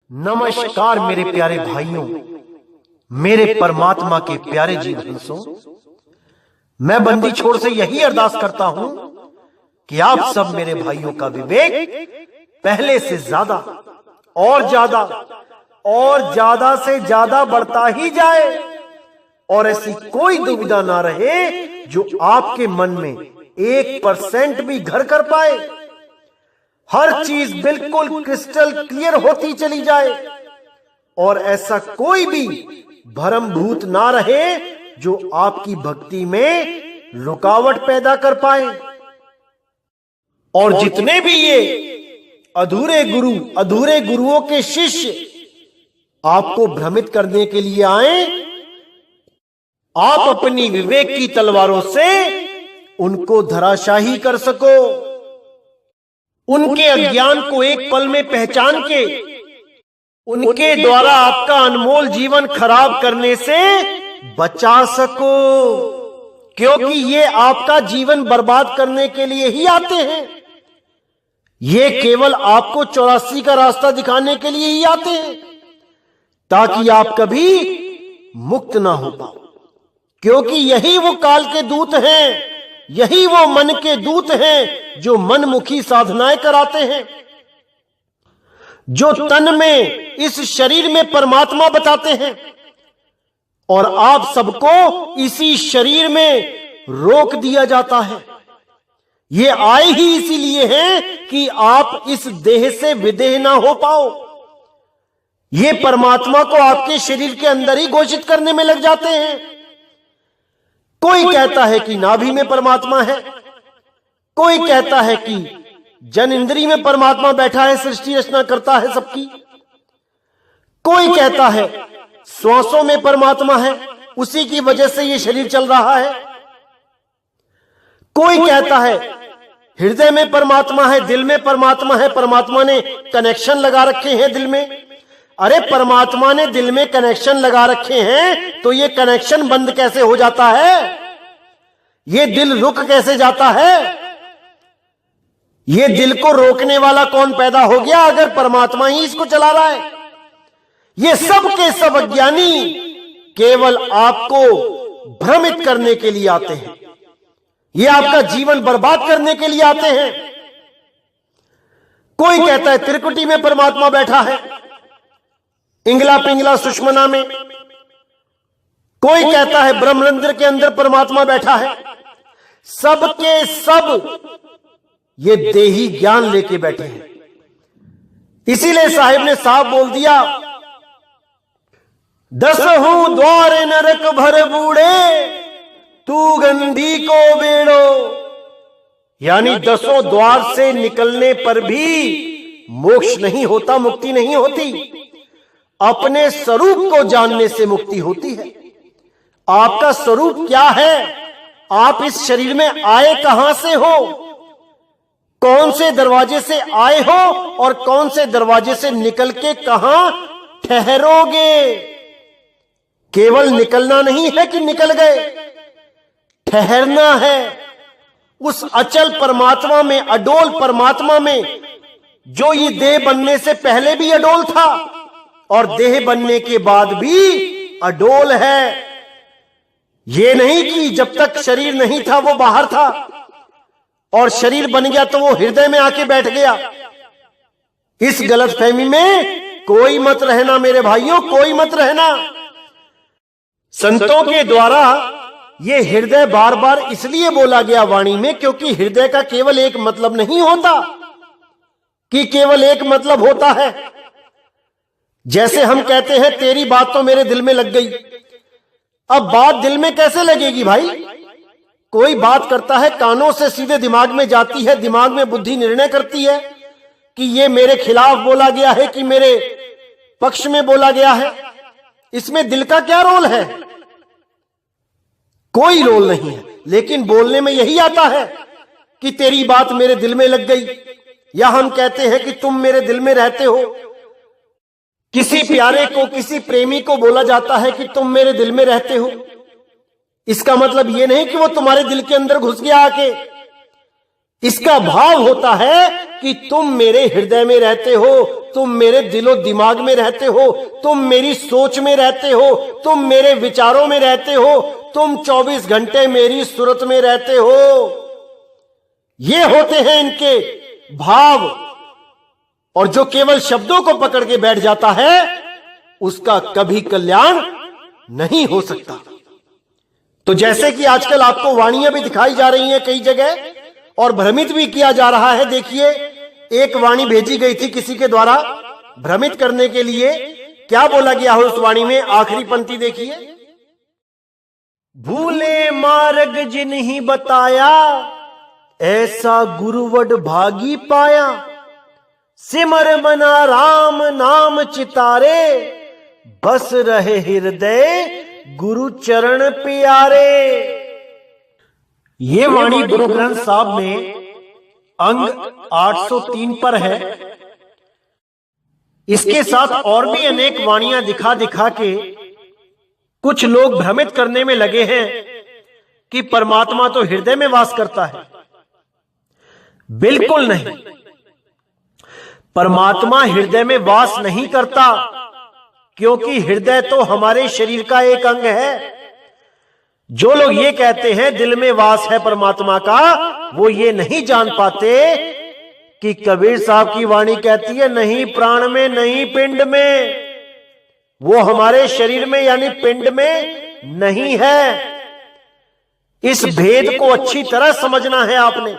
नमस्कार मेरे प्यारे भाइयों, मेरे परमात्मा के प्यारे जीव हंसों। मैं बंदी छोड़ से यही अरदास करता हूं कि आप सब मेरे भाइयों का विवेक पहले से ज्यादा और ज्यादा से ज्यादा बढ़ता ही जाए और ऐसी कोई दुविधा ना रहे जो आपके मन में 1% भी घर कर पाए। हर चीज बिल्कुल क्रिस्टल क्लियर होती चली जाए और ऐसा कोई भी भ्रमभूत ना रहे जो आपकी भक्ति में रुकावट पैदा कर पाए। और जितने भी ये अधूरे गुरुओं के शिष्य आपको भ्रमित करने के लिए आए, आप अपनी विवेक की तलवारों से उनको धराशाही कर सको। उनके अज्ञान को एक पल में पहचान के उनके द्वारा आपका अनमोल जीवन खराब करने से बचा सको, क्योंकि ये आपका जीवन बर्बाद करने के लिए ही आते हैं। ये केवल आपको 84 का रास्ता दिखाने के लिए ही आते हैं, ताकि आप कभी मुक्त ना हो पाओ। क्योंकि यही वो काल के दूत हैं, यही वो मन के दूत हैं जो मनमुखी साधनाएं कराते हैं, जो तन में इस शरीर में परमात्मा बताते हैं और आप सबको इसी शरीर में रोक दिया जाता है। ये आए ही इसीलिए हैं कि आप इस देह से विदेह ना हो पाओ। ये परमात्मा को आपके शरीर के अंदर ही घोषित करने में लग जाते हैं। कोई कहता है कि नाभि में परमात्मा है, कोई कहता है कि जन इंद्री में परमात्मा बैठा है, सृष्टि रचना करता है सबकी। कोई कहता है श्वासों में परमात्मा है, उसी की वजह से ये शरीर चल रहा है। कोई कहता है हृदय में परमात्मा है, दिल में परमात्मा है, परमात्मा ने कनेक्शन लगा रखे हैं दिल में। अरे परमात्मा ने दिल में कनेक्शन लगा रखे हैं तो ये कनेक्शन बंद कैसे हो जाता है? ये दिल रुक कैसे जाता है? ये दिल को रोकने वाला कौन पैदा हो गया अगर परमात्मा ही इसको चला रहा है? ये सब के सब अज्ञानी केवल आपको भ्रमित करने के लिए आते हैं। ये आपका जीवन बर्बाद करने के लिए आते हैं। कोई कहता है त्रिकुटी में परमात्मा बैठा है, इंगला पिंगला सुषमना में। कोई कहता है ब्रह्मरंध्र के अंदर परमात्मा बैठा है। सब के सब ये देही ज्ञान लेके बैठे हैं। इसीलिए साहिब ने साफ बोल दिया, 10 द्वार नरक भर बूढ़े तू गंधी को बेड़ो। यानी 10 द्वार से निकलने पर भी मोक्ष नहीं होता, मुक्ति नहीं होती। अपने स्वरूप को जानने से मुक्ति होती है। आपका स्वरूप क्या है? आप इस शरीर में आए कहां से हो? कौन से दरवाजे से आए हो और कौन से दरवाजे से निकल के कहां ठहरोगे? केवल निकलना नहीं है कि निकल गए, ठहरना है उस अचल परमात्मा में, अडोल परमात्मा में, जो ये देह बनने से पहले भी अडोल था और देह बनने के बाद भी अडोल है। ये नहीं कि जब तक शरीर नहीं था वो बाहर था और शरीर बन गया तो वो हृदय में आके बैठ गया। इस गलतफहमी में कोई मत रहना मेरे भाइयों, कोई मत रहना। संतों के द्वारा ये हृदय बार बार इसलिए बोला गया वाणी में क्योंकि हृदय का केवल एक मतलब नहीं होता कि केवल एक मतलब होता है। जैसे हम कहते हैं तेरी बात तो मेरे दिल में लग गई। अब बात दिल में कैसे लगेगी भाई? कोई बात करता है, कानों से सीधे दिमाग में जाती है, दिमाग में बुद्धि निर्णय करती है कि ये मेरे खिलाफ बोला गया है कि मेरे पक्ष में बोला गया है। इसमें दिल का क्या रोल है? कोई रोल नहीं है। लेकिन बोलने में यही आता है कि तेरी बात मेरे दिल में लग गई, या हम कहते हैं कि तुम मेरे दिल में रहते हो। किसी प्यारे को, किसी प्रेमी को बोला जाता है कि तुम मेरे दिल में रहते हो। इसका मतलब यह नहीं कि वो तुम्हारे दिल के अंदर घुस गया आके। इसका भाव होता है कि तुम मेरे हृदय में रहते हो, तुम मेरे दिलो दिमाग में रहते हो, तुम मेरी सोच में रहते हो, तुम मेरे विचारों में रहते हो, तुम 24 घंटे मेरी सूरत में रहते हो। ये होते हैं इनके भाव। और जो केवल शब्दों को पकड़ के बैठ जाता है उसका कभी कल्याण नहीं हो सकता। तो जैसे कि आजकल आपको वाणियां भी दिखाई जा रही हैं कई जगह और भ्रमित भी किया जा रहा है। देखिए, एक वाणी भेजी गई थी किसी के द्वारा भ्रमित करने के लिए। क्या बोला गया है उस वाणी में? आखिरी पंक्ति देखिए, भूले मार्ग जिन्हीं बताया, ऐसा गुरुवड भागी पाया, सिमर मना राम नाम चितारे, बस रहे हृदय गुरु चरण प्यारे। ये वाणी गुरु ग्रंथ साहब में अंग 803 पर है। इसके साथ और भी अनेक वाणियां दिखा दिखा के कुछ लोग भ्रमित करने में लगे हैं कि परमात्मा तो हृदय में वास करता है। बिल्कुल नहीं, परमात्मा हृदय में वास नहीं करता, क्योंकि हृदय तो हमारे शरीर का एक अंग है। जो लोग ये कहते हैं दिल में वास है परमात्मा का, वो ये नहीं जान पाते कि कबीर साहब की वाणी कहती है नहीं प्राण में, नहीं पिंड में, वो हमारे शरीर में यानी पिंड में नहीं है। इस भेद को अच्छी तरह समझना है आपने,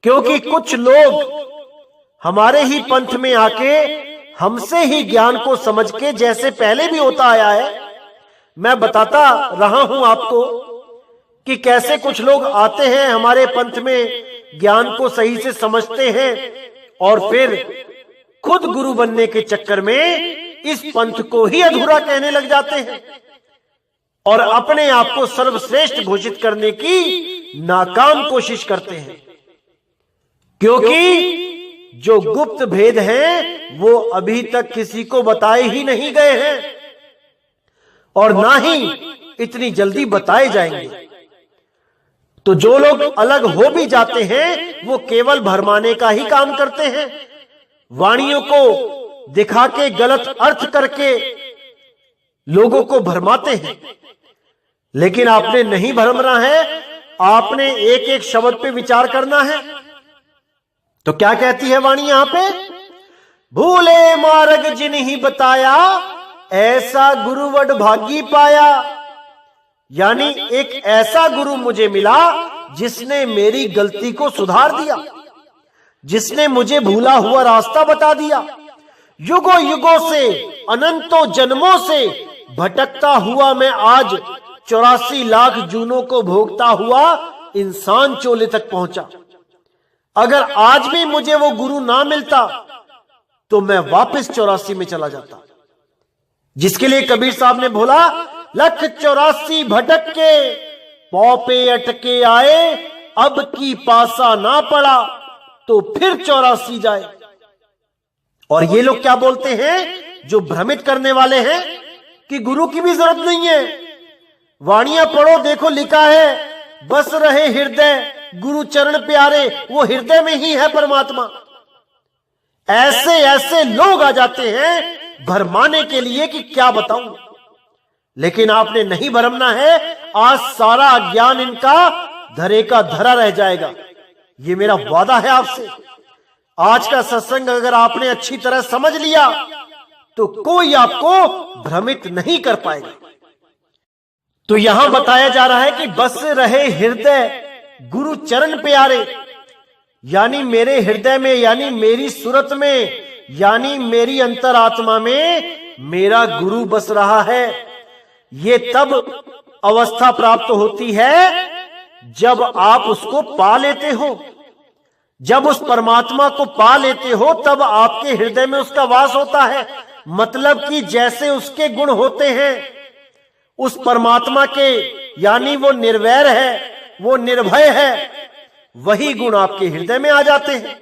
क्योंकि कुछ लोग हमारे ही पंथ में आके हमसे ही ज्ञान को समझ के, जैसे पहले भी होता आया है, मैं बताता रहा हूं आपको कि कैसे कुछ लोग आते हैं हमारे पंथ में, ज्ञान को सही से समझते हैं और फिर खुद गुरु बनने के चक्कर में इस पंथ को ही अधूरा कहने लग जाते हैं और अपने आप को सर्वश्रेष्ठ घोषित करने की नाकाम कोशिश करते हैं। क्योंकि जो गुप्त भेद हैं वो अभी तक किसी को बताए ही नहीं गए हैं और ना ही इतनी जल्दी बताए जाएंगे। तो जो लोग अलग हो भी जाते हैं वो केवल भरमाने का ही काम करते हैं, वाणियों को दिखा के गलत अर्थ करके लोगों को भरमाते हैं। लेकिन आपने नहीं भरमना है, आपने एक एक शब्द पे विचार करना है। तो क्या कहती है वाणी यहां पे? भूले मार्ग जिन्हीं बताया, ऐसा गुरुवड भागी पाया। यानी एक ऐसा गुरु मुझे मिला जिसने मेरी गलती को सुधार दिया, जिसने मुझे भूला हुआ रास्ता बता दिया। युगों युगों से, अनंतों जन्मों से भटकता हुआ मैं आज 84 लाख जूनों को भोगता हुआ इंसान चोले तक पहुंचा। अगर आज भी मुझे वो गुरु ना मिलता तो मैं वापस 84 में चला जाता, जिसके लिए कबीर साहब ने बोला, लख 84 भटक के पौ पे अटके आए, अब की पासा ना पड़ा तो फिर 84 जाए। और ये लोग क्या बोलते हैं, जो भ्रमित करने वाले हैं कि गुरु की भी जरूरत नहीं है। वाणियां पढ़ो, देखो लिखा है बस रहे हृदय गुरु चरण प्यारे, वो हृदय में ही है परमात्मा। ऐसे ऐसे लोग आ जाते हैं भरमाने के लिए कि क्या बताऊं। लेकिन आपने नहीं भरमना है, आज सारा ज्ञान इनका धरे का धरा रह जाएगा। ये मेरा वादा है आपसे। आज का सत्संग अगर आपने अच्छी तरह समझ लिया तो कोई आपको भ्रमित नहीं कर पाएगा। तो यहां बताया जा रहा है कि बस रहे हृदय गुरु चरण प्यारे, यानी मेरे हृदय में, यानी मेरी सूरत में, यानी मेरी अंतरात्मा में मेरा गुरु बस रहा है। ये तब अवस्था प्राप्त होती है जब आप उसको पा लेते हो। जब उस परमात्मा को पा लेते हो तब आपके हृदय में उसका वास होता है। मतलब कि जैसे उसके गुण होते हैं उस परमात्मा के, यानी वो निर्वैर है, वो निर्भय है, वही गुण आपके हृदय में आ जाते हैं।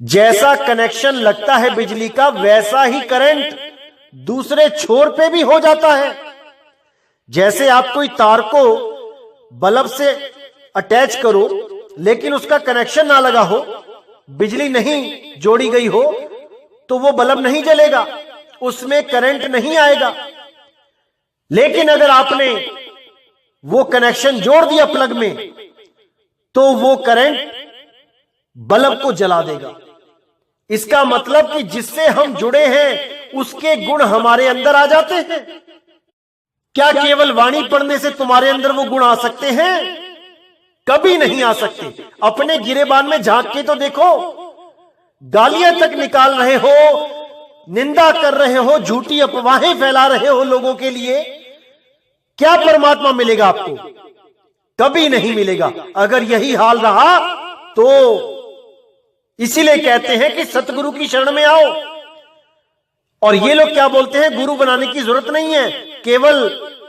जैसा कनेक्शन लगता है बिजली का, वैसा ही करंट दूसरे छोर पे भी हो जाता है। जैसे आप कोई तार को बल्ब से अटैच करो, लेकिन उसका कनेक्शन ना लगा हो, बिजली नहीं जोड़ी गई हो, तो वो बल्ब नहीं जलेगा, उसमें करंट नहीं आएगा। लेकिन अगर आपने वो कनेक्शन जोड़ दिया प्लग में, तो वो करंट बल्ब को जला देगा। इसका मतलब कि जिससे हम जुड़े हैं उसके गुण हमारे अंदर आ जाते हैं। क्या केवल वाणी पढ़ने से तुम्हारे अंदर वो गुण आ सकते हैं? कभी नहीं आ सकते। अपने गिरेबान में झांक के तो देखो, गालियां तक निकाल रहे हो, निंदा कर रहे हो, झूठी अफवाहें फैला रहे हो लोगों के लिए, क्या परमात्मा मिलेगा आपको? कभी नहीं मिलेगा। अगर यही हाल रहा तो इसीलिए कहते हैं कि सतगुरु की शरण में आओ। और ये लोग क्या बोलते हैं, गुरु बनाने की जरूरत नहीं है, केवल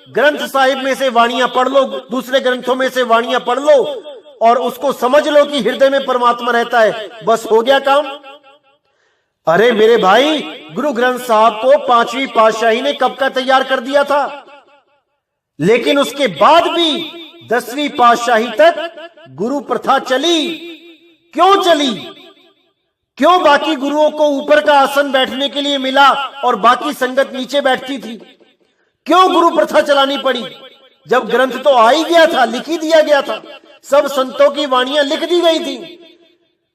ग्रंथ साहिब में से वाणियां पढ़ लो, दूसरे ग्रंथों में से वाणियां पढ़ लो और उसको समझ लो कि हृदय में परमात्मा रहता है, बस हो गया काम। अरे मेरे भाई, गुरु ग्रंथ साहब को 5वीं पातशाही ने कब का तैयार कर दिया था, लेकिन उसके बाद भी 10वीं पातशाही तक गुरु प्रथा चली। क्यों चली? क्यों बाकी गुरुओं को ऊपर का आसन बैठने के लिए मिला और बाकी संगत नीचे बैठती थी? क्यों गुरु प्रथा चलानी पड़ी? जब ग्रंथ तो आ ही गया था, लिख ही दिया गया था, सब संतों की वाणियां लिख दी गई थी,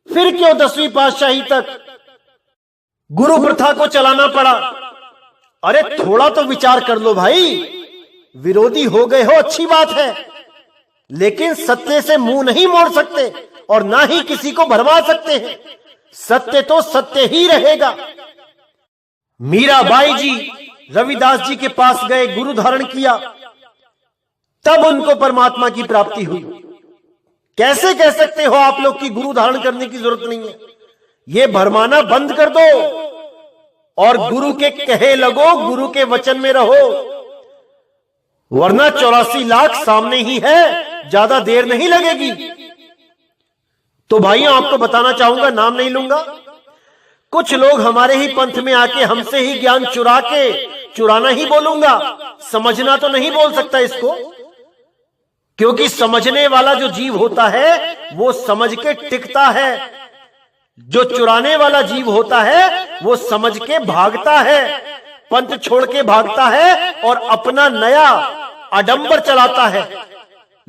फिर क्यों 10वीं पातशाही तक गुरु प्रथा को चलाना पड़ा? अरे थोड़ा तो विचार कर लो भाई। विरोधी हो गए हो अच्छी बात है, लेकिन सत्य से मुंह नहीं मोड़ सकते और ना ही किसी को भरमा सकते हैं। सत्य तो सत्य ही रहेगा। मीराबाई जी रविदास जी के पास गए, गुरु धारण किया, तब उनको परमात्मा की प्राप्ति हुई। कैसे कह सकते हो आप लोग कि गुरु धारण करने की जरूरत नहीं है? ये भरमाना बंद कर दो और गुरु के कहे लगो, गुरु के वचन में रहो, वरना 84 लाख सामने ही है, ज्यादा देर नहीं लगेगी। तो भाइयों, आपको बताना चाहूंगा, नाम नहीं लूंगा, कुछ लोग हमारे ही पंथ में आके हमसे ही ज्ञान चुरा के, चुराना ही बोलूंगा, समझना तो नहीं बोल सकता इसको, क्योंकि समझने वाला जो जीव होता है वो समझ के टिकता है, जो चुराने वाला जीव होता है वो समझ के भागता है, पंथ छोड़ के भागता है और अपना नया आडंबर चलाता है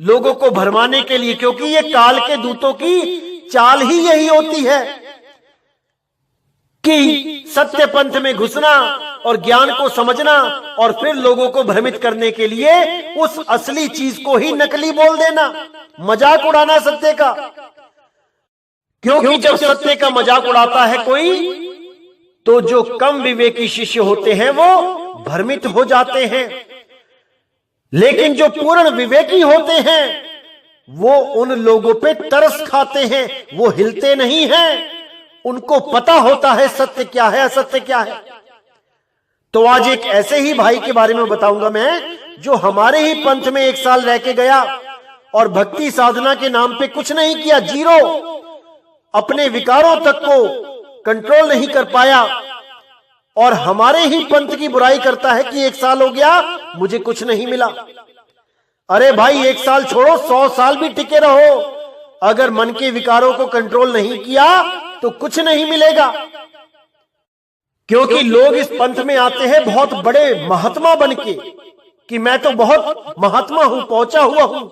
लोगों को भरमाने के लिए। क्योंकि ये काल के दूतों की चाल ही यही होती है कि सत्य पंथ में घुसना और ज्ञान को समझना और फिर लोगों को भ्रमित करने के लिए उस असली चीज को ही नकली बोल देना, मजाक उड़ाना सत्य का। क्योंकि जब सत्य का मजाक उड़ाता है कोई, तो जो कम विवेकी शिष्य होते हैं वो भ्रमित हो जाते हैं, लेकिन जो पूर्ण विवेकी होते हैं वो उन लोगों पे तरस खाते हैं, वो हिलते नहीं हैं, उनको पता होता है सत्य क्या है, असत्य क्या है। तो आज एक ऐसे ही भाई के बारे में बताऊंगा मैं, जो हमारे ही पंथ में 1 साल रह के गया और भक्ति साधना के नाम पे कुछ नहीं किया, जीरो, अपने विकारों तक को कंट्रोल नहीं कर पाया और हमारे ही पंथ की बुराई करता है कि 1 साल हो गया मुझे कुछ नहीं मिला। अरे भाई, 1 साल छोड़ो, 100 साल भी टिके रहो, अगर मन के विकारों को कंट्रोल नहीं किया तो कुछ नहीं मिलेगा। क्योंकि लोग इस पंथ में आते हैं बहुत बड़े महात्मा बनके कि मैं तो बहुत महात्मा हूं, पहुंचा हुआ हूं,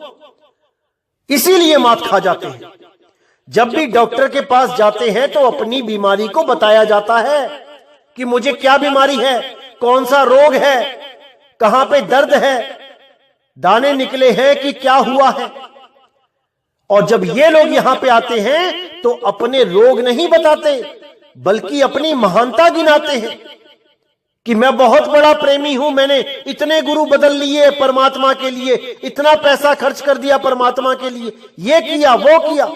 इसीलिए मात खा जाते हैं। जब भी डॉक्टर के पास जाते हैं तो अपनी बीमारी को बताया जाता है कि मुझे क्या बीमारी है, कौन सा रोग है, कहां पे दर्द है, दाने निकले हैं कि क्या हुआ है। और जब ये लोग यहां पे आते हैं तो अपने रोग नहीं बताते, बल्कि अपनी महानता गिनाते हैं कि मैं बहुत बड़ा प्रेमी हूं, मैंने इतने गुरु बदल लिए परमात्मा के लिए, इतना पैसा खर्च कर दिया परमात्मा के लिए, ये किया वो किया।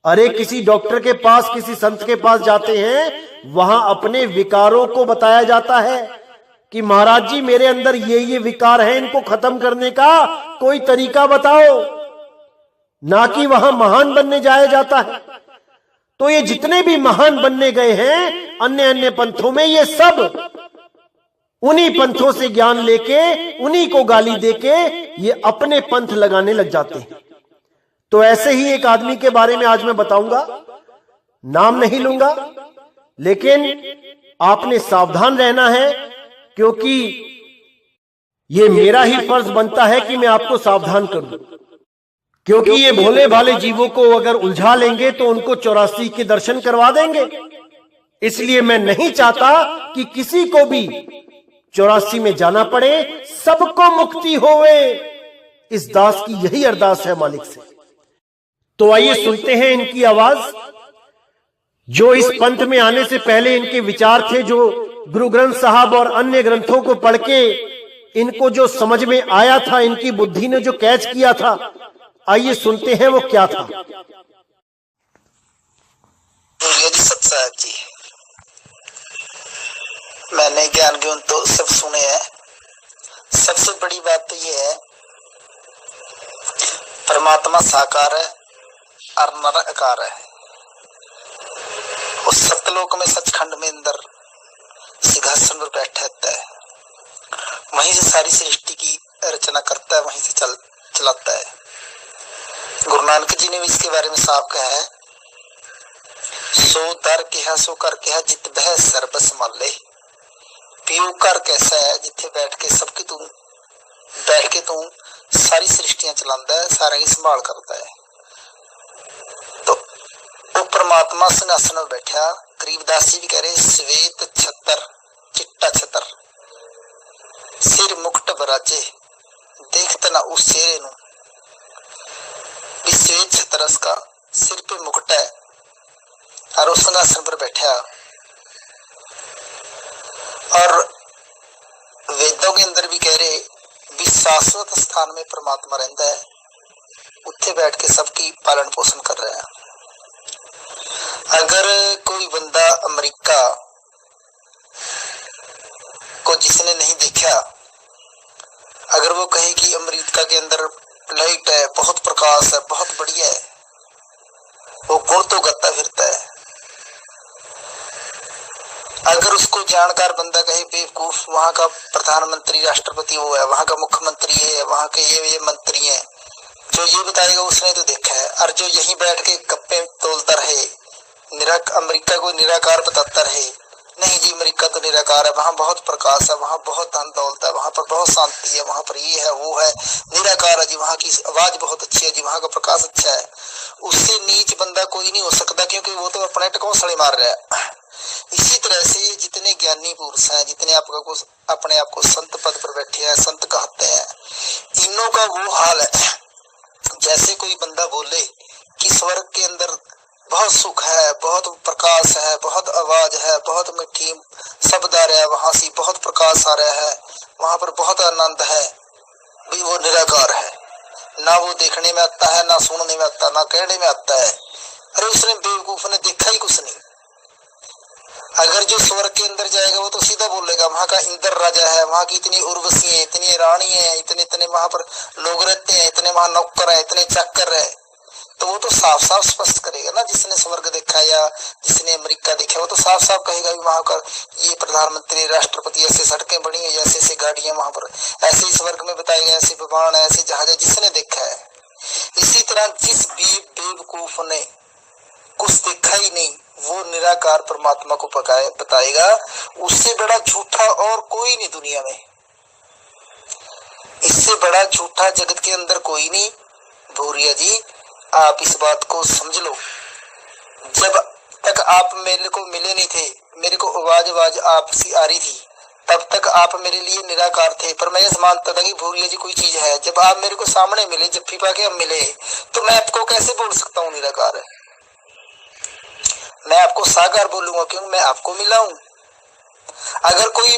अरे किसी डॉक्टर के पास, किसी संत के पास जाते हैं, वहां अपने विकारों को बताया जाता है कि महाराज जी मेरे अंदर ये विकार है, इनको खत्म करने का कोई तरीका बताओ, ना कि वहां महान बनने जाया जाता है। तो ये जितने भी महान बनने गए हैं अन्य अन्य पंथों में, ये सब उन्हीं पंथों से ज्ञान लेके, उन्हीं को गाली देके ये अपने पंथ लगाने लग जाते हैं। तो ऐसे ही एक आदमी के बारे में आज मैं बताऊंगा, नाम नहीं लूंगा, लेकिन आपने सावधान रहना है, क्योंकि ये मेरा ही फर्ज बनता है कि मैं आपको सावधान करूं, क्योंकि ये भोले भाले जीवों को अगर उलझा लेंगे तो उनको 84 के दर्शन करवा देंगे। इसलिए मैं नहीं चाहता कि किसी को भी 84 में जाना पड़े, सबको मुक्ति होवे। इस दास की यही अरदास है मालिक से। तो आइए सुनते हैं इनकी आवाज, जो इस पंथ में आने से पहले इनके विचार थे, जो गुरु ग्रंथ साहब और अन्य ग्रंथों को पढ़ के इनको जो समझ में आया था, इनकी बुद्धि ने जो कैच किया था। आइए सुनते हैं वो क्या था। सत साहब जी, मैंने ज्ञान गुण तो सब सुने हैं। सबसे बड़ी बात तो ये है, परमात्मा साकार है और निराकार है। उस सतलोक में सचखंड में अंदर सिंहासन पर बैठा रहता है, वहीं से सारी सृष्टि की रचना करता है, वहीं से चलाता है। गुरु नानक जी ने भी इसके बारे में साफ कहा है, सो दर कहा सो कर कहा जित बह सर्ब संभाले। पीयू कर कैसा है, जिथे बैठ के सबकी तू बैठ के तू सारी सृष्टियां चलाता है, सारा की संभाल करता है। तो वो परमात्मा सिंहासन में बैठा। गरीबदास जी भी कह रहे, श्वेत छतर चिट्टा छतर सिर मुकुट बराजे देखते ना उस शेरे नु। श्वेत छतर का सिर पे मुकुट है और उस सिंहासन पर बैठा। और वेदों के अंदर भी कह रहे, शाश्वत स्थान में परमात्मा रहता है, उत्थे बैठ के सबकी पालन पोषण कर रहा है। अगर कोई बंदा अमेरिका को जिसने नहीं देखा, अगर वो कहे कि अमेरिका के अंदर लाइट है, बहुत प्रकाश है, बहुत बढ़िया है, वो गुण तो गाता फिरता है। अगर उसको जानकार बंदा कहे बेवकूफ, वहां का प्रधानमंत्री राष्ट्रपति वो है, वहां का मुख्यमंत्री है, वहां के ये मंत्री है, जो ये बताएगा उसने तो देखा है। और जो यहीं बैठ के गप्पे तोलता रहे, अमेरिका को निराकार बताता रहे, नहीं जी अमेरिका तो निराकार है, वहां बहुत प्रकाश है, वहां बहुत धन दौलत है, वहां पर बहुत शांति है, वहां पर ये है वो है, निराकार है जी, वहां की आवाज बहुत अच्छी है जी, वहां का प्रकाश अच्छा है। उससे नीच बंदा कोई नहीं हो सकता, क्योंकि वो तो अपने टकौसले मार रहा है। इसी तरह से जितने ज्ञानी पुरुष हैं, जितने अपने आप को संत पद पर बैठे हैं, संत कहते हैं, इनों का वो हाल है जैसे कोई बंदा बोले कि स्वर्ग के अंदर बहुत सुख है, बहुत प्रकाश है, बहुत आवाज है, बहुत मीठी शब्द आ रहा है, वहां से बहुत प्रकाश आ रहा है, वहां पर बहुत आनंद है, भी वो निराकार है। ना वो देखने में आता है, ना सुनने में आता, ना कहने में आता है। अरे उसने बेवकूफ ने देखा ही कुछ नहीं। अगर जो स्वर्ग के अंदर जाएगा वो तो सीधा बोलेगा वहां का इंद्र राजा है, वहां की इतनी उर्वशी है, इतनी रानी है, इतने इतने वहां पर लोग रहते हैं, इतने वहां नौकर है, इतने चाकर है। तो वो तो साफ साफ स्पष्ट करेगा ना, जिसने स्वर्ग देखा या जिसने अमेरिका देखा, वो तो साफ साफ कहेगा भी वहां का ये प्रधानमंत्री राष्ट्रपति, ऐसे सड़कें बनी है, ऐसे ऐसे गाड़ियां वहां पर, ऐसे ही स्वर्ग में बताएगा, ऐसे विमान है, ऐसे जहाज है, जिसने देखा है। इसी तरह जिस बेवकूफ ने कुछ देखा ही नहीं, वो निराकार परमात्मा को बताएगा। उससे बड़ा झूठा और कोई नहीं दुनिया में, इससे बड़ा झूठा जगत के अंदर कोई नहीं। भूरिया जी, आप इस बात को समझ लो, जब तक आप मेरे को मिले नहीं थे, मेरे को आवाज आपसी आ रही थी, तब तक आप मेरे लिए निराकार थे, पर मैं ये मानता था कि भूरिया जी कोई चीज है। जब आप मेरे को सामने मिले, जफ्फी पाके हम मिले, तो मैं आपको कैसे बोल सकता हूँ निराकार है? मैं आपको साकार बोलूंगा क्योंकि मैं आपको मिला हूं। अगर कोई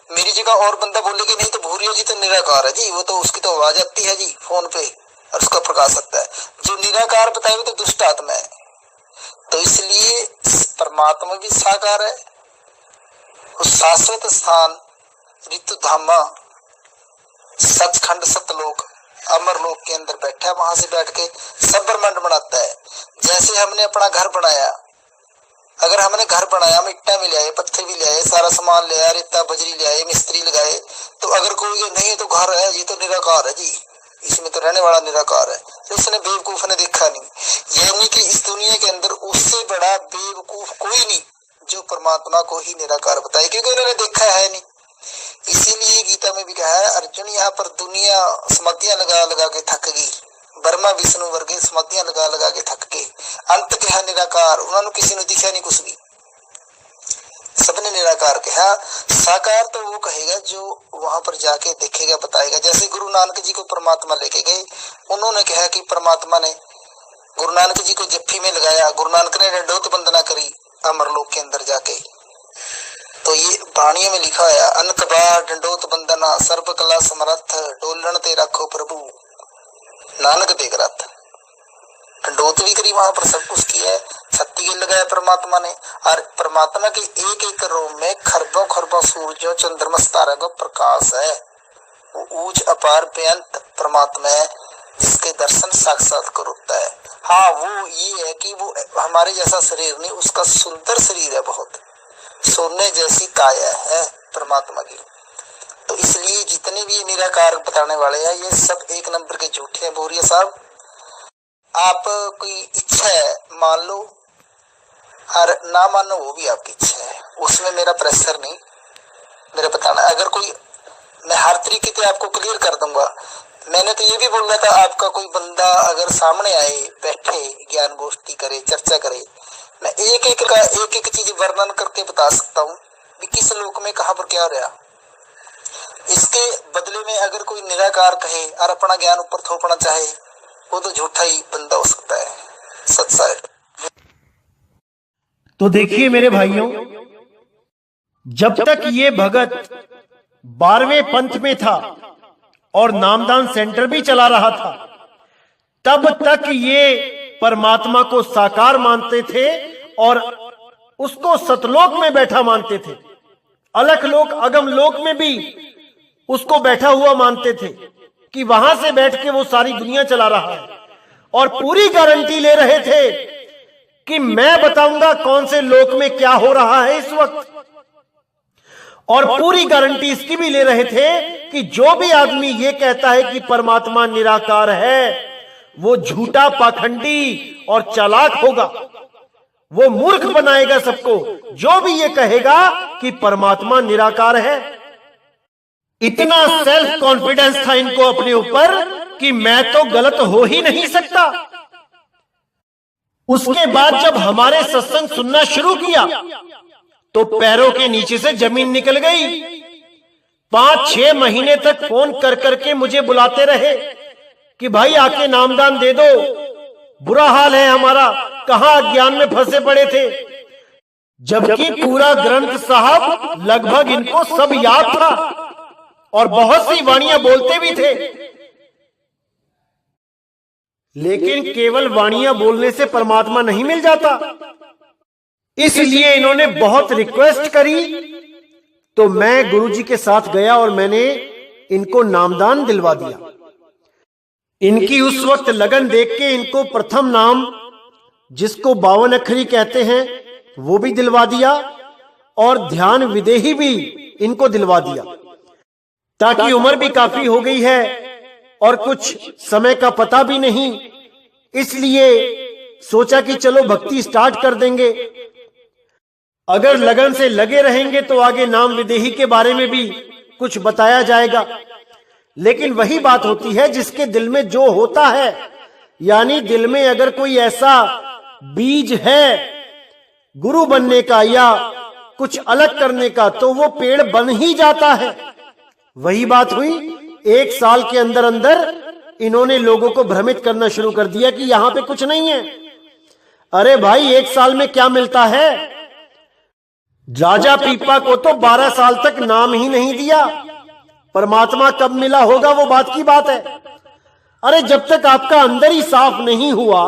मेरी जगह और बंदा बोले कि नहीं तो भूरिया जी तो निराकार है जी, वो तो उसकी तो आवाज आती है जी फोन पे और उसका प्रकाश आता है। जो निराकार बताए वो तो दुष्ट आत्मा है। तो इसलिए परमात्मा भी साकार है। उस शाश्वत स्थान ऋतु धामा सचखंड सतलोक अमरलोक के अंदर बैठा है, वहां से बैठ के सब ब्रह्मांड बनाता है। जैसे हमने अपना घर बनाया, अगर हमने घर बनाया, हम इट्टा भी लाए, पत्थर भी लाए, सारा सामान लिया, रेता बजरी लाए, मिस्त्री लगाए, तो अगर कोई नहीं तो घर है, ये तो निराकार है जी, इसमें तो रहने वाला निराकार है। तो उसने बेवकूफ ने देखा नहीं, यानी कि इस दुनिया के अंदर उससे बड़ा बेवकूफ कोई नहीं जो परमात्मा को ही निराकार बताए, क्योंकि उन्होंने देखा है नहीं। इसीलिए गीता में भी कहा है, अर्जुन यहाँ पर दुनिया समाधियां लगा लगा के थक गई, ब्रह्मा विष्णु वर्गे समाधियां लगा लगा के थक गए, अंत कहा निराकार, उन्होंने किसी ने दिखा नहीं कुछ भी, सबने निराकार कहा। साकार तो वो कहेगा जो वहां पर जाके देखेगा बताएगा। जैसे गुरु नानक जी को परमात्मा लेके गए, उन्होंने कहा कि परमात्मा ने गुरु नानक जी को जफ्फी में लगाया, गुरु नानक ने दंडोत वंदना करी अमरलोक के अंदर जाके। तो ये वाणियों में लिखा है, अनक बार दंडोत वंदना सर्व कला समर्थ, डोलन ते रखो प्रभु नानक देख रथ। दंडोत भी करी वहां पर, सब कुछ किया है, छत्ती के लगाया परमात्मा ने। और परमात्मा के एक एक रोम में खरबों खरबों सूर्यों चंद्रमा तारा का प्रकाश है। वो ऊंच अपार बेअंत परमात्मा है जिसके दर्शन साक्षात कर होता है। हाँ, वो ये है कि वो हमारे जैसा शरीर नहीं, उसका सुंदर शरीर है, बहुत सोने जैसी काया है परमात्मा की। तो इसलिए जितने भी निराकार बताने वाले हैं ये सब एक नंबर के झूठे हैं। बोरिया साहब, आप कोई इच्छा है मान लो और ना मानो वो भी आपकी इच्छा है, उसमें मेरा प्रेशर नहीं, मेरा बताना। अगर कोई, मैं हर तरीके से आपको क्लियर कर दूंगा। मैंने तो ये भी बोल रहा था, आपका कोई बंदा अगर सामने आए, बैठे, ज्ञान गोष्ठी करे, चर्चा करे, मैं एक एक चीज वर्णन करके बता सकता हूँ कि किस लोक में कहां पर क्या हो रहा। इसके बदले में अगर कोई निराकार कहे और अपना ज्ञान ऊपर थोपना चाहे, वो तो झूठा ही बंदा हो सकता है। सच्चा है। तो देखिए मेरे भाइयों, जब तक ये भगत 12वें पंथ में था और नामदान सेंटर भी चला रहा था, तब तक ये परमात्मा को साकार मानते थे और उसको सतलोक में बैठा मानते थे। अलख लोक अगम लोक में भी उसको बैठा हुआ मानते थे कि वहां से बैठ के वो सारी दुनिया चला रहा है, और पूरी गारंटी ले रहे थे कि मैं बताऊंगा कौन से लोक में क्या हो रहा है इस वक्त। और पूरी गारंटी इसकी भी ले रहे थे कि जो भी आदमी ये कहता है कि परमात्मा निराकार है, वो झूठा, पाखंडी और चालाक होगा, वो मूर्ख बनाएगा सबको, जो भी ये कहेगा कि परमात्मा निराकार है। इतना सेल्फ कॉन्फिडेंस था इनको अपने ऊपर कि मैं तो गलत हो ही नहीं सकता। उसके बाद जब हमारे सत्संग सुनना शुरू किया तो पैरों के नीचे से जमीन निकल गई। 5-6 महीने तक फोन कर करके मुझे बुलाते रहे कि भाई आके नामदान दे दो, बुरा हाल है हमारा, कहां अज्ञान में फंसे पड़े थे। जबकि पूरा ग्रंथ साहब लगभग इनको सब याद था और बहुत सी वाणियां बोलते भी थे, लेकिन केवल वाणियां बोलने से परमात्मा नहीं मिल जाता। इसलिए इन्होंने बहुत रिक्वेस्ट करी, तो मैं गुरुजी के साथ गया और मैंने इनको नामदान दिलवा दिया। इनकी उस वक्त लगन देख के इनको प्रथम नाम, जिसको 52 अखरी कहते हैं, वो भी दिलवा दिया और ध्यान विदेही भी इनको दिलवा दिया। ताकि उम्र भी काफी हो गई है और कुछ समय का पता भी नहीं, इसलिए सोचा कि चलो भक्ति स्टार्ट कर देंगे। अगर लगन से लगे रहेंगे तो आगे नाम विदेही के बारे में भी कुछ बताया जाएगा। लेकिन वही बात होती है, जिसके दिल में जो होता है, यानी दिल में अगर कोई ऐसा बीज है गुरु बनने का या कुछ अलग करने का, तो वो पेड़ बन ही जाता है। वही बात हुई। 1 साल के अंदर अंदर इन्होंने लोगों को भ्रमित करना शुरू कर दिया कि यहां पे कुछ नहीं है। अरे भाई, 1 साल में क्या मिलता है? राजा पीपा को तो 12 साल तक नाम ही नहीं दिया। परमात्मा कब मिला होगा वो बात की बात है। अरे जब तक आपका अंदर ही साफ नहीं हुआ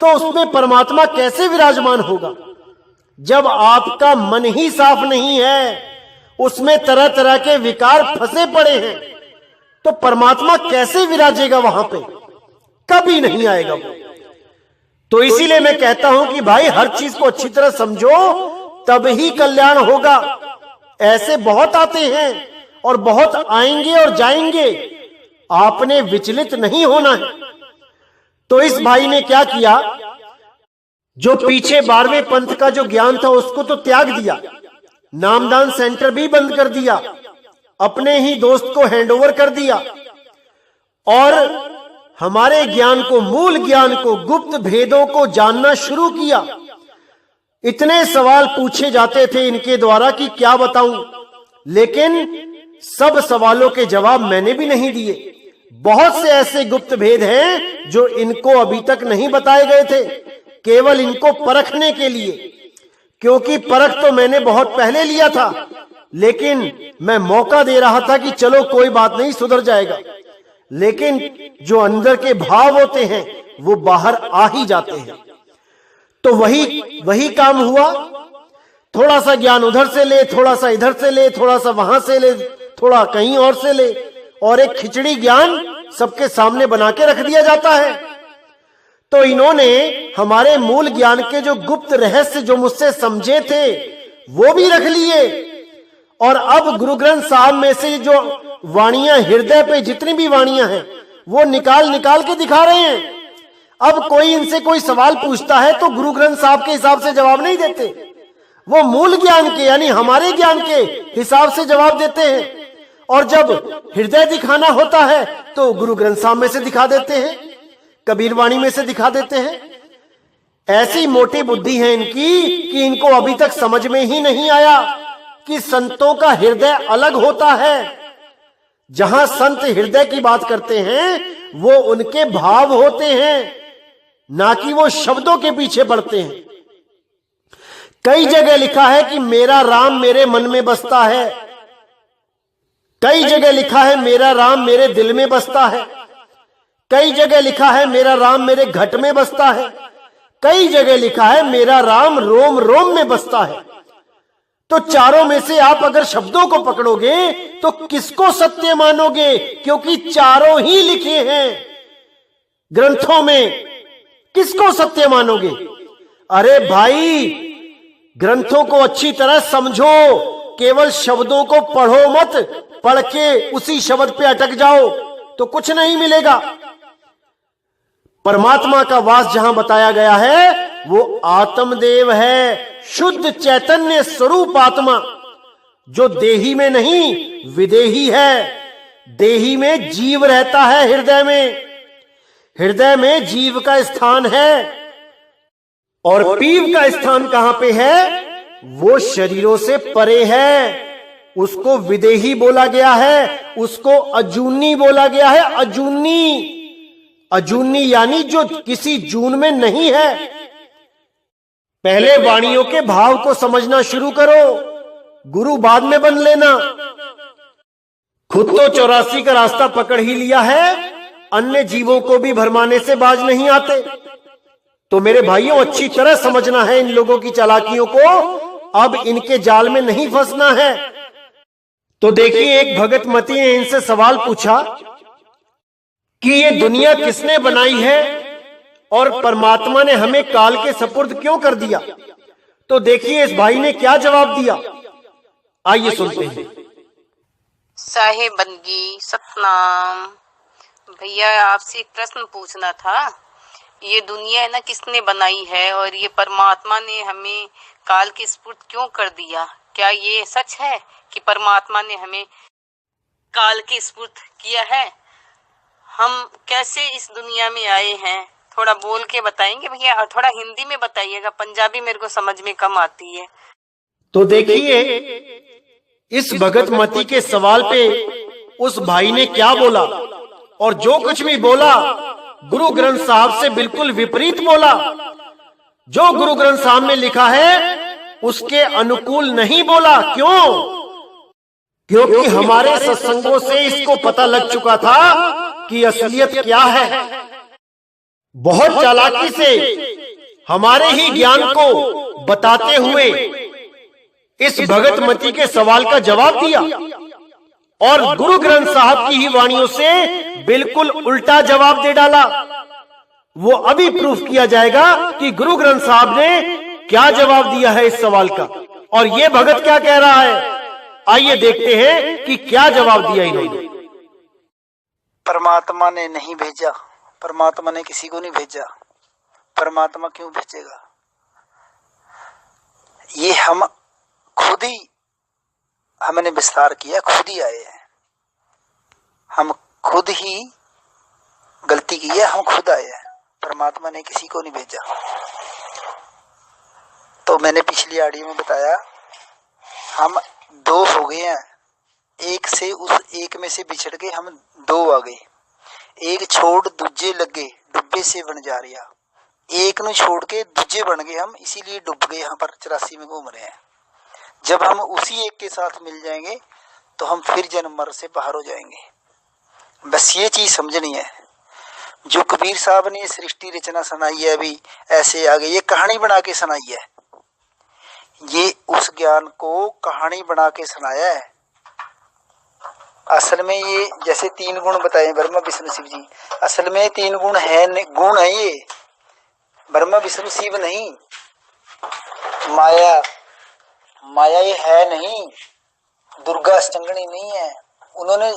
तो उसमें परमात्मा कैसे विराजमान होगा? जब आपका मन ही साफ नहीं है, उसमें तरह तरह के विकार फंसे पड़े हैं, तो परमात्मा कैसे विराजेगा वहां पे? कभी नहीं आएगा वो। तो इसीलिए मैं कहता हूं कि भाई हर चीज को अच्छी तरह समझो, तब ही कल्याण होगा। ऐसे बहुत आते हैं और बहुत आएंगे और जाएंगे, आपने विचलित नहीं होना है। तो इस भाई ने क्या किया, जो पीछे 12वें पंथ का जो ज्ञान था उसको तो त्याग दिया, नामदान सेंटर भी बंद कर दिया, अपने ही दोस्त को हैंडओवर कर दिया और हमारे ज्ञान को, मूल ज्ञान को, गुप्त भेदों को जानना शुरू किया। इतने सवाल पूछे जाते थे इनके द्वारा कि क्या बताऊं, लेकिन सब सवालों के जवाब मैंने भी नहीं दिए। बहुत से ऐसे गुप्त भेद हैं जो इनको अभी तक नहीं बताए गए थे, केवल इनको परखने के लिए, क्योंकि परख तो मैंने बहुत पहले लिया था, लेकिन मैं मौका दे रहा था कि चलो कोई बात नहीं, सुधर जाएगा। लेकिन जो अंदर के भाव होते हैं वो बाहर आ ही जाते हैं। तो वही काम हुआ। थोड़ा सा ज्ञान उधर से ले, थोड़ा सा इधर से ले, थोड़ा सा वहां से ले, थोड़ा कहीं और से ले, और एक खिचड़ी ज्ञान सबके सामने बना के रख दिया जाता है। तो इन्होंने हमारे मूल ज्ञान के जो गुप्त रहस्य जो मुझसे समझे थे वो भी रख लिए, और अब गुरु ग्रंथ साहब में से जो वाणियां, हृदय पे जितनी भी वाणियां हैं वो निकाल निकाल के दिखा रहे हैं। अब कोई इनसे कोई सवाल पूछता है तो गुरु ग्रंथ साहब के हिसाब से जवाब नहीं देते, वो मूल ज्ञान के यानी हमारे ज्ञान के हिसाब से जवाब देते हैं। और जब हृदय दिखाना होता है तो गुरु ग्रंथ साहब में से दिखा देते हैं, कबीर वाणी में से दिखा देते हैं। ऐसी मोटी बुद्धि है इनकी कि इनको अभी तक समझ में ही नहीं आया कि संतों का हृदय अलग होता है। जहां संत हृदय की बात करते हैं वो उनके भाव होते हैं, ना कि वो शब्दों के पीछे बढ़ते हैं। कई जगह लिखा है कि मेरा राम मेरे मन में बसता है, कई जगह लिखा है मेरा राम मेरे दिल में बसता है, कई जगह लिखा है मेरा राम मेरे घट में बसता है, कई जगह लिखा है मेरा राम रोम रोम में बसता है। तो चारों में से आप अगर शब्दों को पकड़ोगे तो किसको सत्य मानोगे, क्योंकि चारों ही लिखे हैं ग्रंथों में, किसको सत्य मानोगे? अरे भाई, ग्रंथों को अच्छी तरह समझो, केवल शब्दों को पढ़ो मत, पढ़ के उसी शब्द पे अटक जाओ तो कुछ नहीं मिलेगा। परमात्मा का वास जहां बताया गया है वो आत्मदेव है, शुद्ध चैतन्य स्वरूप आत्मा, जो देही में नहीं विदेही है। देही में जीव रहता है, हृदय में, हृदय में जीव का स्थान है। और पीव का स्थान कहां पे है? वो शरीरों से परे है, उसको विदेही बोला गया है, उसको अजूनी बोला गया है। अजूनी, अजूनी यानी जो किसी जून में नहीं है। पहले वाणियों के भाव को समझना शुरू करो, गुरु बाद में बन लेना। खुद तो 84 का रास्ता पकड़ ही लिया है, अन्य जीवों को भी भरमाने से बाज नहीं आते। तो मेरे भाइयों, अच्छी तरह समझना है इन लोगों की चालाकियों को, अब इनके जाल में नहीं फंसना है। तो देखिए, एक भगत मती ने इनसे सवाल पूछा कि ये दुनिया किसने बनाई है और परमात्मा ने हमें काल के सपुर्द क्यों कर दिया? तो देखिए इस भाई ने क्या जवाब दिया, आइए सुनते हैं। साहेब बंदगी सतनाम। भैया, आपसे एक प्रश्न पूछना था। ये दुनिया है ना, किसने बनाई है और ये परमात्मा ने हमें काल के सपुर्द क्यों कर दिया? क्या ये सच है कि परमात्मा ने हमें काल के सपुर्द किया है? हम कैसे इस दुनिया में आए हैं? थोड़ा बोल के बताएंगे भैया, और थोड़ा हिंदी में बताइएगा, पंजाबी मेरे को समझ में कम आती है। तो देखिए, इस भगत मती के सवाल पे उस भाई ने क्या बोला, और जो कुछ भी बोला गुरु ग्रंथ साहब से बिल्कुल विपरीत बोला। जो गुरु ग्रंथ साहब में लिखा है उसके अनुकूल नहीं बोला। क्यों? क्योंकि हमारे सत्संगों से इसको पता लग चुका था कि असलियत क्या है। बहुत चालाकी से हमारे ही ज्ञान को बताते हुए इस भगत मती के सवाल का जवाब दिया, और गुरु ग्रंथ साहब की ही वाणियों से बिल्कुल उल्टा जवाब दे डाला। वो अभी प्रूफ किया जाएगा कि गुरु ग्रंथ साहब ने क्या जवाब दिया है इस सवाल का, और ये भगत क्या कह रहा है। आइए देखते हैं कि क्या जवाब दिया इन्होंने। परमात्मा ने नहीं भेजा, परमात्मा ने किसी को नहीं भेजा, परमात्मा क्यों भेजेगा? ये हम खुद ही, हमने विस्तार किया, खुद ही आए हैं, हम खुद ही गलती की है, हम खुद आए हैं, परमात्मा ने किसी को नहीं भेजा। तो मैंने पिछली ऑडियो में बताया हम दो हो गए हैं, एक से उस एक में से बिछड़ के हम दो आ गए, एक छोड़ दूजे लगे डुब्बे से बन जा रहा, एक ਨੂੰ छोड़ के दूजे बन गए हम, इसीलिए डूब गए यहाँ पर 84 में घूम रहे हैं। जब हम उसी एक के साथ मिल जाएंगे तो हम फिर जन्म मर से बाहर हो जाएंगे। बस ये चीज समझनी है। जो कबीर साहब ने सृष्टि रचना सुनाई है, अभी ऐसे आगे ये कहानी बना के सुनाई है, ये उस ज्ञान को कहानी बना के सुनाया है। असल में ये जैसे 3 गुण बताए ब्रह्मा विष्णु शिव जी, असल में 3 गुण है, गुण है ये, ब्रह्मा विष्णु शिव नहीं, माया, माया ये है नहीं, दुर्गा अष्टंगनी नहीं है, उन्होंने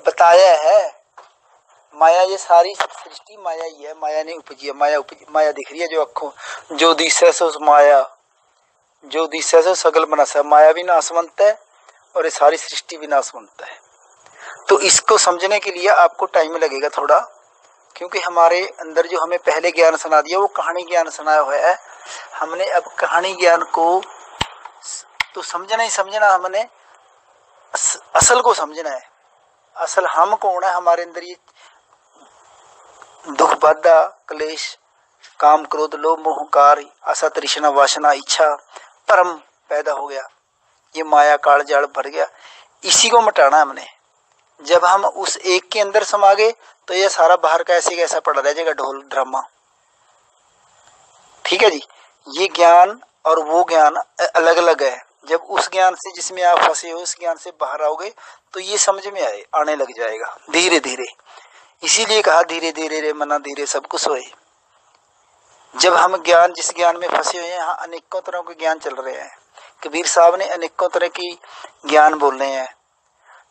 बताया है। माया ये सारी सृष्टि माया ही है, माया ने उपजी है, माया उपजी, माया दिख रही है जो अखों, जो दिशा से उस माया, जो दिशा से सगल मनस है, माया भी नाशवंत है और ये सारी सृष्टि भी नाशवंत है। तो इसको समझने के लिए आपको टाइम लगेगा थोड़ा, क्योंकि हमारे अंदर जो हमें पहले ज्ञान सुना दिया वो कहानी ज्ञान सुनाया हुआ है। हमने अब कहानी ज्ञान को तो समझना ही समझना, हमने असल को समझना है। असल हम कौन है, हमारे अंदर ये दुख बाधा क्लेश काम क्रोध लोभ मोह कार आशा तृष्णा वासना इच्छा परम पैदा हो गया, ये माया काल जाल भर गया, इसी को मिटाना हमने। जब हम उस एक के अंदर समा गए तो ये सारा बाहर का ऐसे कैसा पड़ा रह जाएगा, ढोल ड्रामा। ठीक है जी, ये ज्ञान और वो ज्ञान अलग अलग है। जब उस ज्ञान से जिसमें आप फंसे हो उस ज्ञान से बाहर आओगे तो ये समझ में आने लग जाएगा धीरे धीरे। इसीलिए कहा धीरे धीरे रे मना धीरे सब कुछ होए। जब हम ज्ञान जिस ज्ञान में फंसे हुए हैं, यहाँ अनेकों तरह के ज्ञान चल रहे हैं। कबीर साहब ने अनेकों तरह की ज्ञान बोल रहे हैं,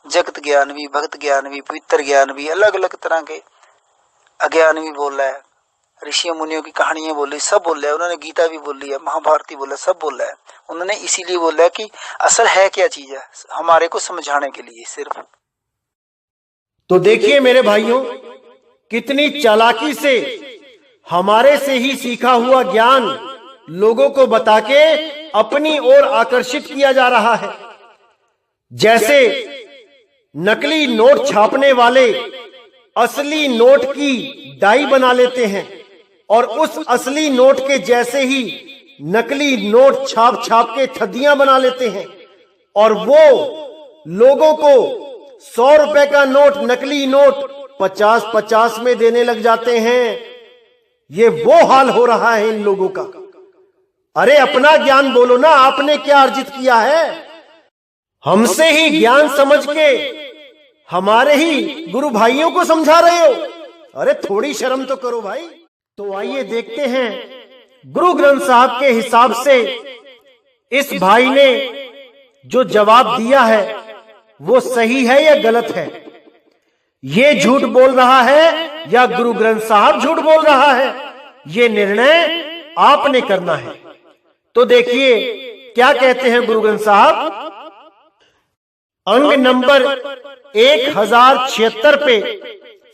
जगत ज्ञान भी, भक्त ज्ञान भी, पवित्र ज्ञान भी, अलग अलग तरह के अज्ञान भी बोल रहा है। ऋषियों मुनियों की कहानियां बोल रही, सब बोल रहा है। उन्होंने गीता भी बोल रही है, महाभारती बोला, सब बोल रहा है। उन्होंने इसीलिए बोला है कि असल है क्या चीज है, हमारे को समझाने के लिए सिर्फ। तो देखिए मेरे भाइयों, कितनी चालाकी से हमारे से ही सीखा हुआ ज्ञान लोगों को बता के अपनी ओर आकर्षित किया जा रहा है। जैसे नकली नोट छापने वाले असली नोट की डाई बना लेते हैं और उस असली नोट के जैसे ही नकली नोट छाप छाप के थद्दियां बना लेते हैं और वो लोगों को 100 रुपए का नोट, नकली नोट 50-50 में देने लग जाते हैं। ये वो हाल हो रहा है इन लोगों का। अरे अपना ज्ञान बोलो ना, आपने क्या अर्जित किया है? हमसे ही ज्ञान समझ के हमारे ही गुरु भाइयों को समझा रहे हो। अरे थोड़ी शर्म तो करो भाई। तो आइए देखते हैं गुरु ग्रंथ साहब के हिसाब से इस भाई ने जो जवाब दिया है वो सही है या गलत है। ये झूठ बोल रहा है या गुरु ग्रंथ साहब झूठ बोल रहा है, ये निर्णय आपने करना है। तो देखिए क्या कहते हैं गुरु ग्रंथ साहब। अंग नंबर 1076 पे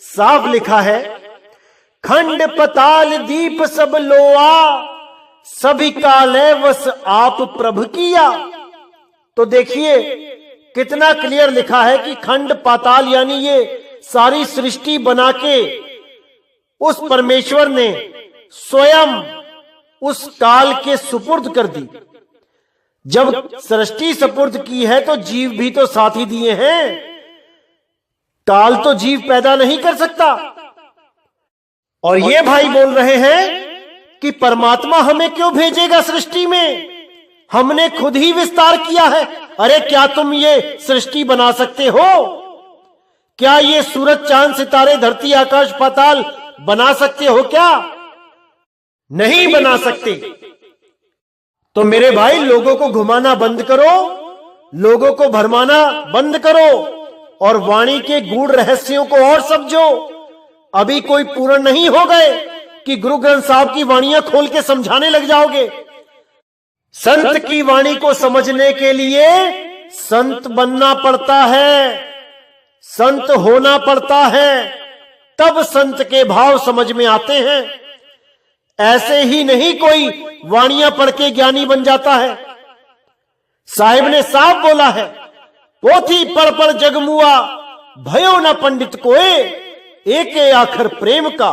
साफ लिखा है, खंड पताल दीप सब लोआ, सभी काले वस आप प्रभु किया। तो देखिए कितना क्लियर लिखा है कि खंड पाताल यानी ये सारी सृष्टि बना के उस परमेश्वर ने स्वयं उस काल के सुपुर्द कर दी। जब सृष्टि सुपुर्द की है तो जीव भी तो साथ ही दिए हैं। काल तो जीव पैदा नहीं कर सकता। और ये भाई बोल रहे हैं कि परमात्मा हमें क्यों भेजेगा सृष्टि में, हमने खुद ही विस्तार किया है। अरे क्या तुम ये सृष्टि बना सकते हो? क्या ये सूरज चांद सितारे धरती आकाश पाताल बना सकते हो? क्या नहीं बना सकते। तो मेरे भाई लोगों को घुमाना बंद करो, लोगों को भरमाना बंद करो। और वाणी के गूढ़ रहस्यों को और समझो। अभी कोई पूर्ण नहीं हो गए कि गुरु ग्रंथ साहब की वाणियां खोल के समझाने लग जाओगे। संत की वाणी को समझने के लिए संत बनना पड़ता है, संत होना पड़ता है, तब संत के भाव समझ में आते हैं। ऐसे ही नहीं कोई वाणियां पढ़ के ज्ञानी बन जाता है। साहिब ने साफ बोला है, पोथी पढ़ पढ़ जगमुआ भयो न पंडित कोए, एक आखर प्रेम का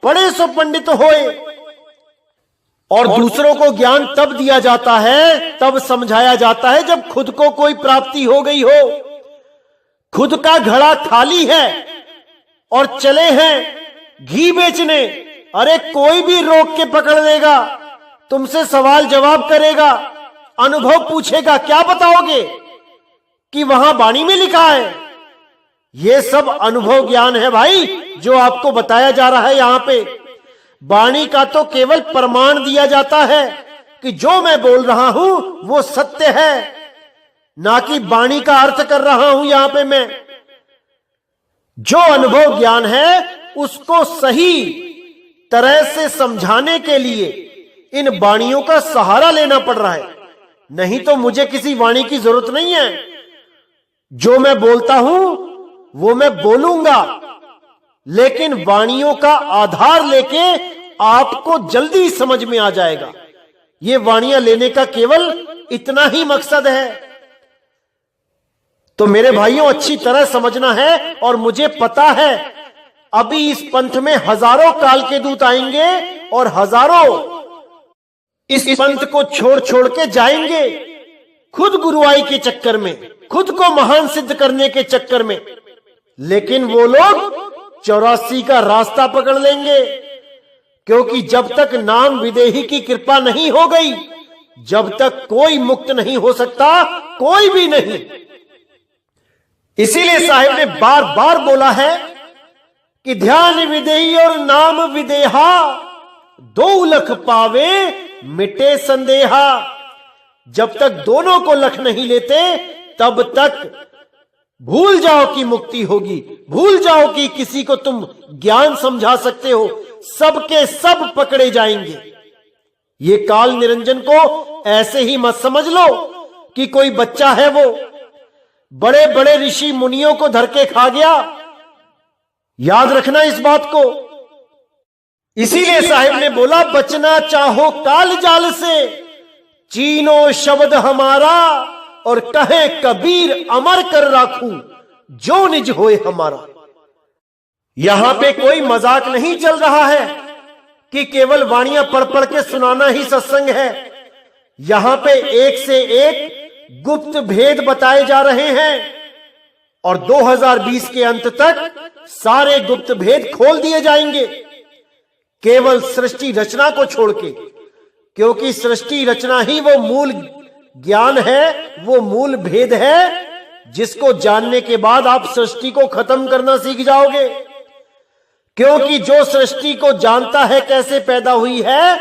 पढ़े सो पंडित होए। और दूसरों को ज्ञान तब दिया जाता है, तब समझाया जाता है जब खुद को कोई प्राप्ति हो गई हो। खुद का घड़ा खाली है और चले हैं घी बेचने, अरे कोई भी रोक के पकड़ लेगा, तुमसे सवाल जवाब करेगा, अनुभव पूछेगा, क्या बताओगे कि वहां वाणी में लिखा है। यह सब अनुभव ज्ञान है भाई, जो आपको बताया जा रहा है यहां पे। वाणी का तो केवल प्रमाण दिया जाता है कि जो मैं बोल रहा हूं वो सत्य है, ना कि वाणी का अर्थ कर रहा हूं यहां पे मैं। जो अनुभव ज्ञान है उसको सही तरह से समझाने के लिए इन वाणियों का सहारा लेना पड़ रहा है। नहीं तो मुझे किसी वाणी की जरूरत नहीं है। जो मैं बोलता हूं वो मैं बोलूंगा, लेकिन वाणियों का आधार लेके आपको जल्दी समझ में आ जाएगा। ये वाणियां लेने का केवल इतना ही मकसद है। तो मेरे भाइयों, अच्छी तरह समझना है। और मुझे पता है अभी इस पंथ में हजारों काल के दूत आएंगे और हजारों इस पंथ को छोड़ छोड़ के जाएंगे, खुद गुरुआई के चक्कर में, खुद को महान सिद्ध करने के चक्कर में। लेकिन वो लोग 84 का रास्ता पकड़ लेंगे, क्योंकि जब तक नाम विदेही की कृपा नहीं हो गई, जब तक कोई मुक्त नहीं हो सकता, कोई भी नहीं। इसीलिए साहिब ने बार बार बोला है कि ध्यान विदेही और नाम विदेहा, दो लख पावे मिटे संदेहा। जब तक दोनों को लख नहीं लेते, तब तक भूल जाओ कि मुक्ति होगी, भूल जाओ कि किसी को तुम ज्ञान समझा सकते हो। सबके सब पकड़े जाएंगे। ये काल निरंजन को ऐसे ही मत समझ लो कि कोई बच्चा है, वो बड़े बड़े ऋषि मुनियों को धर के खा गया। याद रखना इस बात को। इसीलिए साहिब ने बोला, बचना चाहो काल जाल से, चीनो शब्द हमारा, और कहे कबीर अमर कर राखूं, जो निज होए हमारा। यहां पे कोई मजाक नहीं चल रहा है कि केवल वाणियां पढ़ पढ़ के सुनाना ही सत्संग है। यहां पे एक से एक गुप्त भेद बताए जा रहे हैं और 2020 के अंत तक सारे गुप्त भेद खोल दिए जाएंगे, केवल सृष्टि रचना को छोड़ के। क्योंकि सृष्टि रचना ही वो मूल ज्ञान है, वो मूल भेद है, जिसको जानने के बाद आप सृष्टि को खत्म करना सीख जाओगे। क्योंकि जो सृष्टि को जानता है कैसे पैदा हुई है,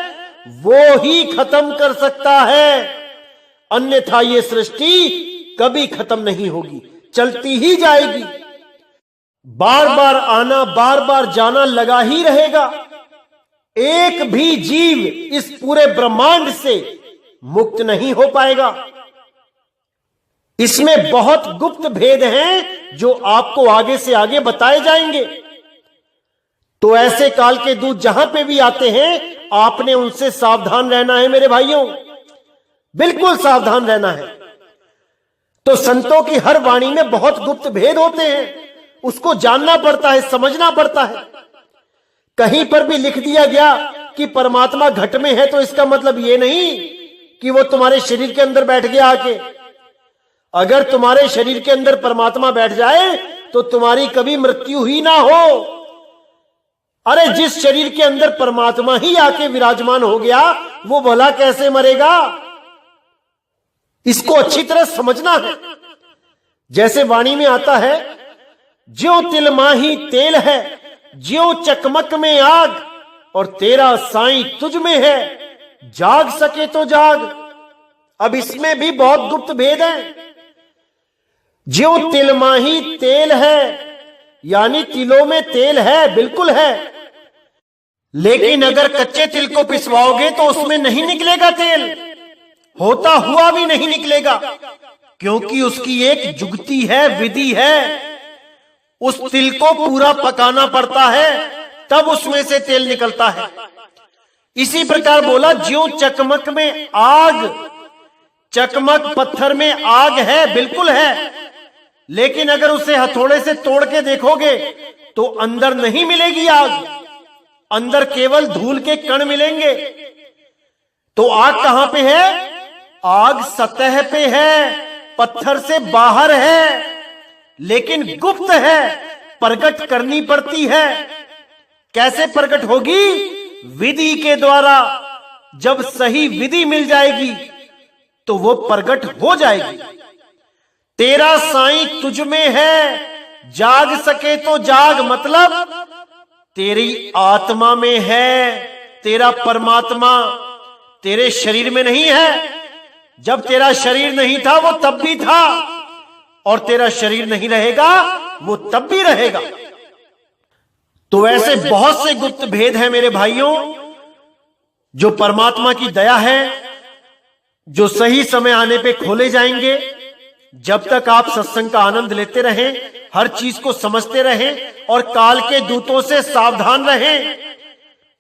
वो ही खत्म कर सकता है। अन्यथा ये सृष्टि कभी खत्म नहीं होगी, चलती ही जाएगी। बार बार आना, बार बार जाना लगा ही रहेगा। एक भी जीव इस पूरे ब्रह्मांड से मुक्त नहीं हो पाएगा। इसमें बहुत गुप्त भेद हैं जो आपको आगे से आगे बताए जाएंगे। तो ऐसे काल के दूत जहां पे भी आते हैं, आपने उनसे सावधान रहना है मेरे भाइयों, बिल्कुल सावधान रहना है। तो संतों की हर वाणी में बहुत गुप्त भेद होते हैं, उसको जानना पड़ता है, समझना पड़ता है। कहीं पर भी लिख दिया गया कि परमात्मा घट में है, तो इसका मतलब यह नहीं कि वो तुम्हारे शरीर के अंदर बैठ गया आके। अगर तुम्हारे शरीर के अंदर परमात्मा बैठ जाए तो तुम्हारी कभी मृत्यु ही ना हो। अरे जिस शरीर के अंदर परमात्मा ही आके विराजमान हो गया, वो भला कैसे मरेगा? इसको अच्छी तरह समझना है। जैसे वाणी में आता है, ज्यों तिल माही तेल है, ज्यों चकमक में आग, और तेरा साईं तुझ में है, जाग सके तो जाग। अब इसमें भी बहुत गुप्त भेद है। ज्यों तिलमाही तेल है, यानी तिलों में तेल है, बिल्कुल है, लेकिन अगर कच्चे तिल को पिसवाओगे तो उसमें नहीं निकलेगा तेल, होता हुआ भी नहीं निकलेगा, क्योंकि उसकी एक जुगती है, विधि है। उस तिल को पूरा पकाना पड़ता है, तब उसमें से तेल निकलता है। इसी प्रकार बोला, ज्यों चकमक में आग, चकमक पत्थर में आग है, बिल्कुल है, लेकिन अगर उसे हथौड़े से तोड़ के देखोगे तो अंदर नहीं मिलेगी आग, अंदर केवल धूल के कण मिलेंगे। तो आग कहां पे है? आग सतह पे है, पत्थर से बाहर है, लेकिन गुप्त है, प्रकट करनी पड़ती है। कैसे प्रकट होगी? विधि के द्वारा। जब सही विधि मिल जाएगी तो वो प्रकट हो जाएगी। तेरा साईं तुझ में है, जाग सके तो जाग, मतलब तेरी आत्मा में है, तेरा परमात्मा तेरे शरीर में नहीं है। जब तेरा शरीर नहीं था वो तब भी था, और तेरा शरीर नहीं रहेगा वो तब भी रहेगा। तो ऐसे बहुत से गुप्त भेद हैं मेरे भाइयों, जो परमात्मा की दया है, जो सही समय आने पे खोले जाएंगे। जब तक आप सत्संग का आनंद लेते रहें, हर चीज को समझते रहें और काल के दूतों से सावधान रहें।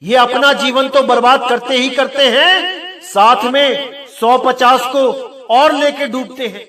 ये अपना जीवन तो बर्बाद करते ही करते हैं, साथ में 150 को और लेके डूबते हैं।